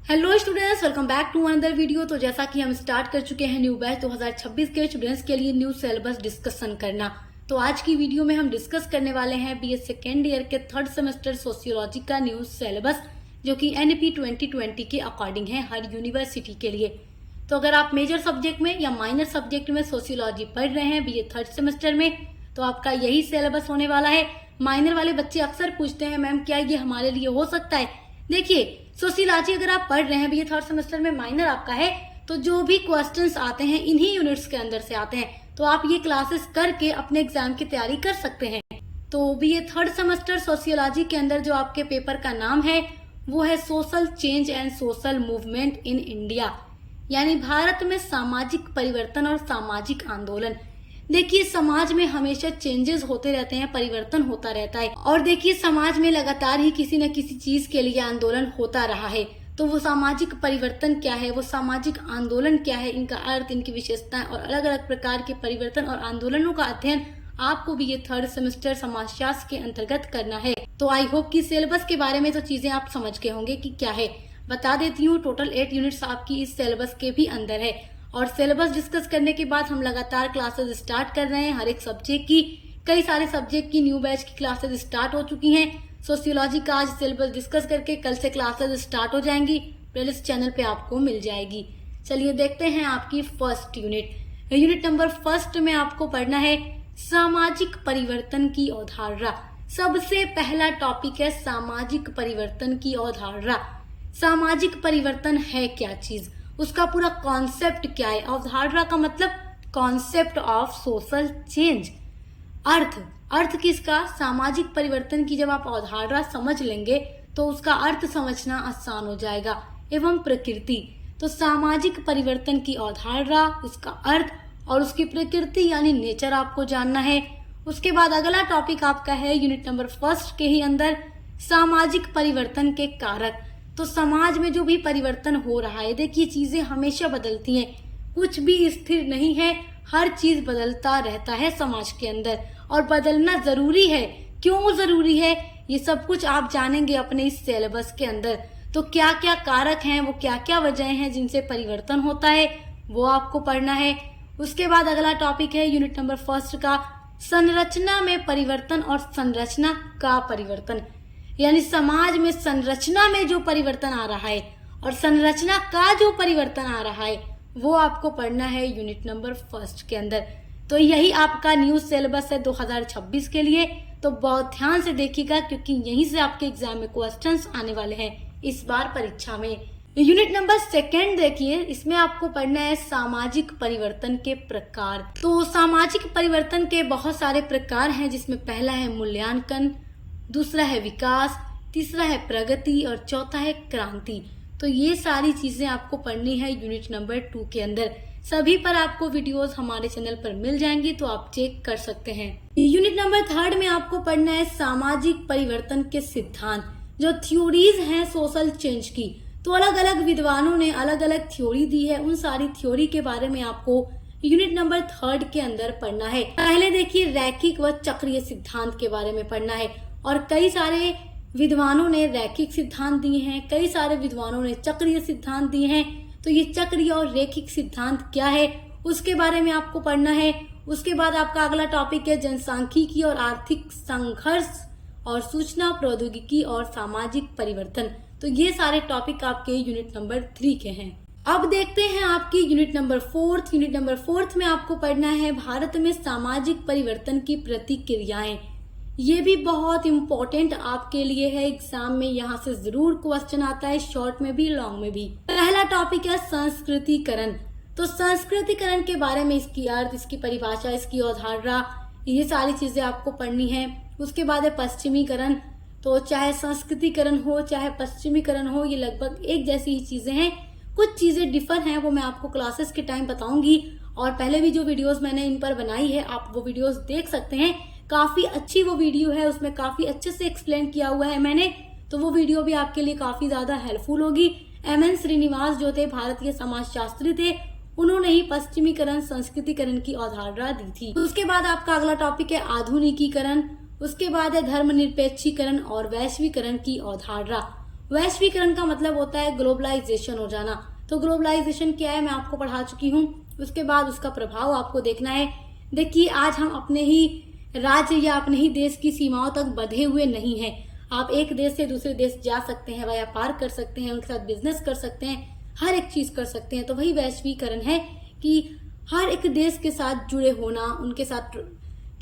Hello students, welcome back to another video. तो जैसा कि हम स्टार्ट कर चुके हैं न्यू बैच 2026 के स्टूडेंट्स के लिए न्यू सिलेबस डिस्कशन करना। तो आज की वीडियो में हम डिस्कस करने वाले हैं बीए सेकेंड ईयर के थर्ड सेमेस्टर सोशियोलॉजी का न्यू सिलेबस, जो कि एनईपी 2020 के अकॉर्डिंग है हर यूनिवर्सिटी के लिए। तो अगर आप मेजर सब्जेक्ट में या माइनर सब्जेक्ट में सोशियोलॉजी पढ़ रहे हैं बीए थर्ड सेमेस्टर में, तो आपका यही सिलेबस होने वाला है। माइनर वाले बच्चे अक्सर पूछते हैं, मैम क्या ये हमारे लिए हो सकता है? देखिए, सोशियोलॉजी अगर आप पढ़ रहे हैं बीए थर्ड सेमेस्टर में, माइनर आपका है, तो जो भी क्वेश्चंस आते हैं इन्हीं यूनिट्स के अंदर से आते हैं। तो आप ये क्लासेस करके अपने एग्जाम की तैयारी कर सकते हैं। तो बीए थर्ड सेमेस्टर सोशियोलॉजी के अंदर जो आपके पेपर का नाम है वो है social change and social movement in India, यानी भारत में सामाजिक परिवर्तन और सामाजिक आंदोलन। देखिए, समाज में हमेशा चेंजेस होते रहते हैं, परिवर्तन होता रहता है। और देखिए, समाज में लगातार ही किसी न किसी चीज के लिए आंदोलन होता रहा है। तो वो सामाजिक परिवर्तन क्या है, वो सामाजिक आंदोलन क्या है, इनका अर्थ, इनकी विशेषताएं और अलग अलग प्रकार के परिवर्तन और आंदोलनों का अध्ययन आपको भी ये थर्ड सेमेस्टर समाजशास्त्र के अंतर्गत करना है। तो आई होप कि सिलेबस के बारे में तो चीजें आप समझ गए होंगे कि क्या है। बता देती हूँ, टोटल 8 यूनिट्स आपकी इस सिलेबस के भी अंदर है। और सिलेबस डिस्कस करने के बाद हम लगातार क्लासेस स्टार्ट कर रहे हैं हर एक सब्जेक्ट की। कई सारे सब्जेक्ट की न्यू बैच की क्लासेस स्टार्ट हो चुकी हैं। सोशियोलॉजी का आज सिलेबस डिस्कस करके कल से क्लासेस स्टार्ट हो जाएंगी, प्लेलिस्ट चैनल पे आपको मिल जाएगी। चलिए देखते हैं आपकी first unit. Unit number first में आपको पढ़ना है सामाजिक परिवर्तन की अवधारणा। सबसे पहला टॉपिक है सामाजिक परिवर्तन की अवधारणा। सामाजिक परिवर्तन है क्या चीज, उसका पूरा कॉन्सेप्ट क्या है। अवधारणा का मतलब कॉन्सेप्ट ऑफ सोशल चेंज। अर्थ किसका? सामाजिक परिवर्तन की जब आप अवधारणा समझ लेंगे तो उसका अर्थ समझना आसान हो जाएगा। एवं प्रकृति, तो सामाजिक परिवर्तन की अवधारणा, उसका अर्थ और उसकी प्रकृति यानी नेचर आपको जानना है। उसके बाद अगला टॉपिक आपका है यूनिट नंबर फर्स्ट के ही अंदर सामाजिक परिवर्तन के कारक। तो समाज में जो भी परिवर्तन हो रहा है, देखिए चीजें हमेशा बदलती हैं, कुछ भी स्थिर नहीं है, हर चीज बदलता रहता है समाज के अंदर। और बदलना जरूरी है। क्यों जरूरी है, ये सब कुछ आप जानेंगे अपने इस सिलेबस के अंदर। तो क्या क्या कारक हैं, वो क्या क्या वजह हैं जिनसे परिवर्तन होता है, वो आपको पढ़ना है। उसके बाद अगला टॉपिक है यूनिट नंबर फर्स्ट का संरचना में परिवर्तन और संरचना का परिवर्तन, यानी समाज में संरचना में जो परिवर्तन आ रहा है और संरचना का जो परिवर्तन आ रहा है वो आपको पढ़ना है यूनिट नंबर फर्स्ट के अंदर। तो यही आपका न्यू सिलेबस है 2026 के लिए। तो बहुत ध्यान से देखिएगा, क्योंकि यहीं से आपके एग्जाम में क्वेश्चंस आने वाले हैं इस बार परीक्षा में। यूनिट नंबर सेकेंड देखिए, इसमें आपको पढ़ना है सामाजिक परिवर्तन के प्रकार। तो सामाजिक परिवर्तन के बहुत सारे प्रकार हैं, जिसमें पहला है मूल्यांकन, दूसरा है विकास, तीसरा है प्रगति और चौथा है क्रांति। तो ये सारी चीजें आपको पढ़नी है यूनिट नंबर 2 के अंदर। सभी पर आपको वीडियोस हमारे चैनल पर मिल जाएंगी, तो आप चेक कर सकते हैं। यूनिट नंबर थर्ड में आपको पढ़ना है सामाजिक परिवर्तन के सिद्धांत, जो थ्योरीज हैं सोशल चेंज की। तो अलग अलग विद्वानों ने अलग अलग थ्योरी दी है, उन सारी थ्योरी के बारे में आपको यूनिट नंबर थर्ड के अंदर पढ़ना है। पहले देखिए, रैखिक व चक्रीय सिद्धांत के बारे में पढ़ना है। और कई सारे विद्वानों ने रैखिक सिद्धांत दिए हैं, कई सारे विद्वानों ने चक्रीय सिद्धांत दिए हैं। तो ये चक्रीय और रैखिक सिद्धांत क्या है, उसके बारे में आपको पढ़ना है। उसके बाद आपका अगला टॉपिक है जनसांख्यिकी और आर्थिक संघर्ष और सूचना प्रौद्योगिकी और सामाजिक परिवर्तन। तो ये सारे टॉपिक आपके यूनिट नंबर 3 के हैं। अब देखते हैं आपकी यूनिट नंबर 4। यूनिट नंबर 4 में आपको पढ़ना है भारत में सामाजिक परिवर्तन की प्रतिक्रियाएं। ये भी बहुत इम्पोर्टेंट आपके लिए है, एग्जाम में यहाँ से जरूर क्वेश्चन आता है, शॉर्ट में भी लॉन्ग में भी। पहला टॉपिक है संस्कृतिकरण। तो संस्कृतिकरण के बारे में इसकी अर्थ, इसकी परिभाषा, इसकी अवधारणा, ये सारी चीजें आपको पढ़नी है। उसके बाद है पश्चिमीकरण। तो चाहे संस्कृतिकरण हो चाहे पश्चिमीकरण हो, ये लगभग एक जैसी ही चीजें हैं। कुछ चीजें डिफर हैं, वो मैं आपको क्लासेस के टाइम बताऊंगी। और पहले भी जो वीडियोस मैंने इन पर बनाई है, आप वो वीडियोस देख सकते हैं। काफी अच्छी वो वीडियो है, उसमें काफी अच्छे से एक्सप्लेन किया हुआ है मैंने। तो वो वीडियो भी आपके लिए काफी ज्यादा हेल्पफुल होगी। एमएन श्रीनिवास जो थे, भारतीय समाजशास्त्री थे, उन्होंने ही पश्चिमीकरण संस्कृतिकरण की अवधारणा दी थी। तो उसके बाद आपका अगला टॉपिक है आधुनिकीकरण। उसके बाद है धर्मनिरपेक्षीकरण और वैश्वीकरण की अवधारणा। वैश्वीकरण का मतलब होता है ग्लोबलाइजेशन हो जाना। तो ग्लोबलाइजेशन क्या है मैं आपको पढ़ा चुकी हूँ, उसके बाद उसका प्रभाव आपको देखना है। देखिए आज हम अपने ही राज्य या अपने ही देश की सीमाओं तक बंधे हुए नहीं हैं। आप एक देश से दूसरे देश जा सकते हैं, व्यापार कर सकते हैं, उनके साथ बिजनेस कर सकते हैं, हर एक चीज कर सकते हैं। तो वही वैश्वीकरण है कि हर एक देश के साथ जुड़े होना, उनके साथ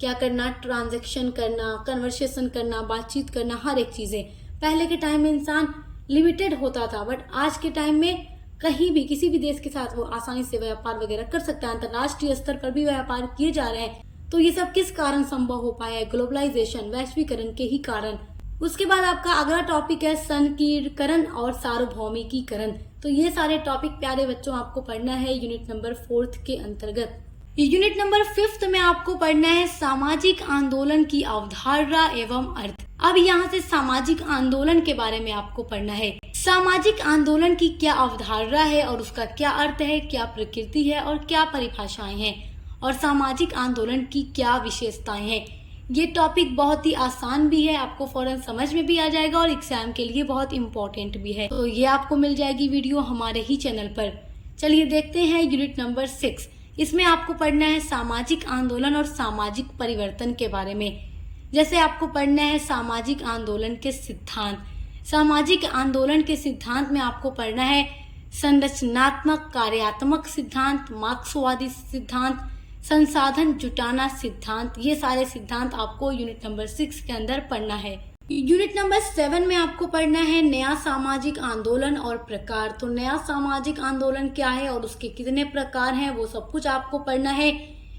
क्या करना, ट्रांजैक्शन करना, कन्वर्सेशन करना, बातचीत करना, हर एक चीजें। पहले के टाइम में इंसान लिमिटेड होता था, बट आज के टाइम में कहीं भी किसी भी देश के साथ वो आसानी से व्यापार वगैरह कर सकता है। अंतर्राष्ट्रीय स्तर पर भी व्यापार किए जा रहे हैं। तो ये सब किस कारण संभव हो पाया है? ग्लोबलाइजेशन, वैश्वीकरण के ही कारण। उसके बाद आपका अगला टॉपिक है संकीर्ण और सार्वभौमिकीकरण। तो ये सारे टॉपिक प्यारे बच्चों आपको पढ़ना है यूनिट नंबर 4 के अंतर्गत। यूनिट नंबर 5 में आपको पढ़ना है सामाजिक आंदोलन की अवधारणा एवं अर्थ। अब यहाँ से सामाजिक आंदोलन के बारे में आपको पढ़ना है। सामाजिक आंदोलन की क्या अवधारणा है और उसका क्या अर्थ है, क्या प्रकृति है और क्या परिभाषाएं हैं, और सामाजिक आंदोलन की क्या विशेषताएं हैं। ये टॉपिक बहुत ही आसान भी है, आपको फौरन समझ में भी आ जाएगा और एग्जाम के लिए बहुत इम्पोर्टेंट भी है। तो ये आपको मिल जाएगी वीडियो हमारे ही चैनल पर। चलिए देखते हैं यूनिट नंबर 6। इसमें आपको पढ़ना है सामाजिक आंदोलन और सामाजिक परिवर्तन के बारे में। जैसे आपको पढ़ना है सामाजिक आंदोलन के सिद्धांत। सामाजिक आंदोलन के सिद्धांत में आपको पढ़ना है संरचनात्मक कार्यात्मक सिद्धांत, मार्क्सवादी सिद्धांत, संसाधन जुटाना सिद्धांत। ये सारे सिद्धांत आपको यूनिट नंबर 6 के अंदर पढ़ना है। यूनिट नंबर 7 में आपको पढ़ना है नया सामाजिक आंदोलन और प्रकार। तो नया सामाजिक आंदोलन क्या है और उसके कितने प्रकार हैं, वो सब कुछ आपको पढ़ना है।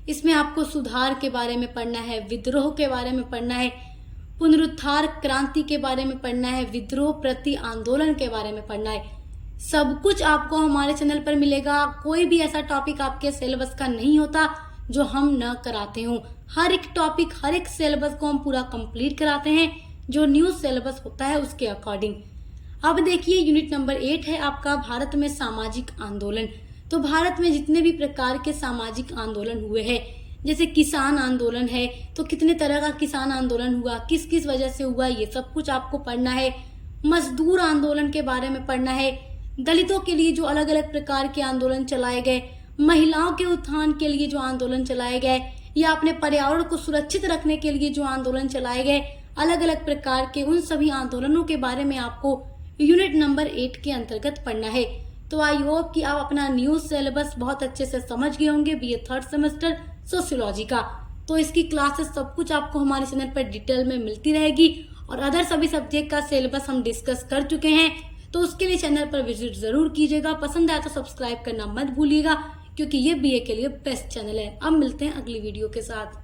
इसमें आपको सुधार के बारे में पढ़ना है, विद्रोह के बारे में पढ़ना है, पुनरुत्थान क्रांति के बारे में पढ़ना है, विद्रोह प्रति आंदोलन के बारे में पढ़ना है। सब कुछ आपको हमारे चैनल पर मिलेगा। कोई भी ऐसा टॉपिक आपके सिलेबस का नहीं होता जो हम न कराते हों। हर एक टॉपिक, हर एक सिलेबस को हम पूरा कंप्लीट कराते हैं, जो न्यू सिलेबस होता है उसके अकॉर्डिंग। अब देखिए यूनिट नंबर 8 है आपका भारत में सामाजिक आंदोलन। तो भारत में जितने भी प्रकार के सामाजिक आंदोलन हुए हैं, जैसे किसान आंदोलन है, तो कितने तरह का किसान आंदोलन हुआ, किस किस वजह से हुआ, ये सब कुछ आपको पढ़ना है। मजदूर आंदोलन के बारे में पढ़ना है। दलितों के लिए जो अलग अलग प्रकार के आंदोलन चलाए गए, महिलाओं के उत्थान के लिए जो आंदोलन चलाए गए, या अपने पर्यावरण को सुरक्षित रखने के लिए जो आंदोलन चलाए गए, अलग अलग प्रकार के उन सभी आंदोलनों के बारे में आपको यूनिट नंबर 8 के अंतर्गत पढ़ना है। तो आई होप कि आप अपना न्यू सिलेबस बहुत अच्छे से समझ गए होंगे, बीए 3rd सेमेस्टर सोशियोलॉजी का। तो इसकी क्लासेस सब कुछ आपको हमारे चैनल पर डिटेल में मिलती रहेगी, और अदर सभी सब्जेक्ट का सिलेबस हम डिस्कस कर चुके हैं। तो उसके लिए चैनल पर विजिट जरूर कीजिएगा। पसंद आया तो सब्सक्राइब करना मत भूलिएगा, क्योंकि ये बीए के लिए बेस्ट चैनल है। अब मिलते हैं अगली वीडियो के साथ।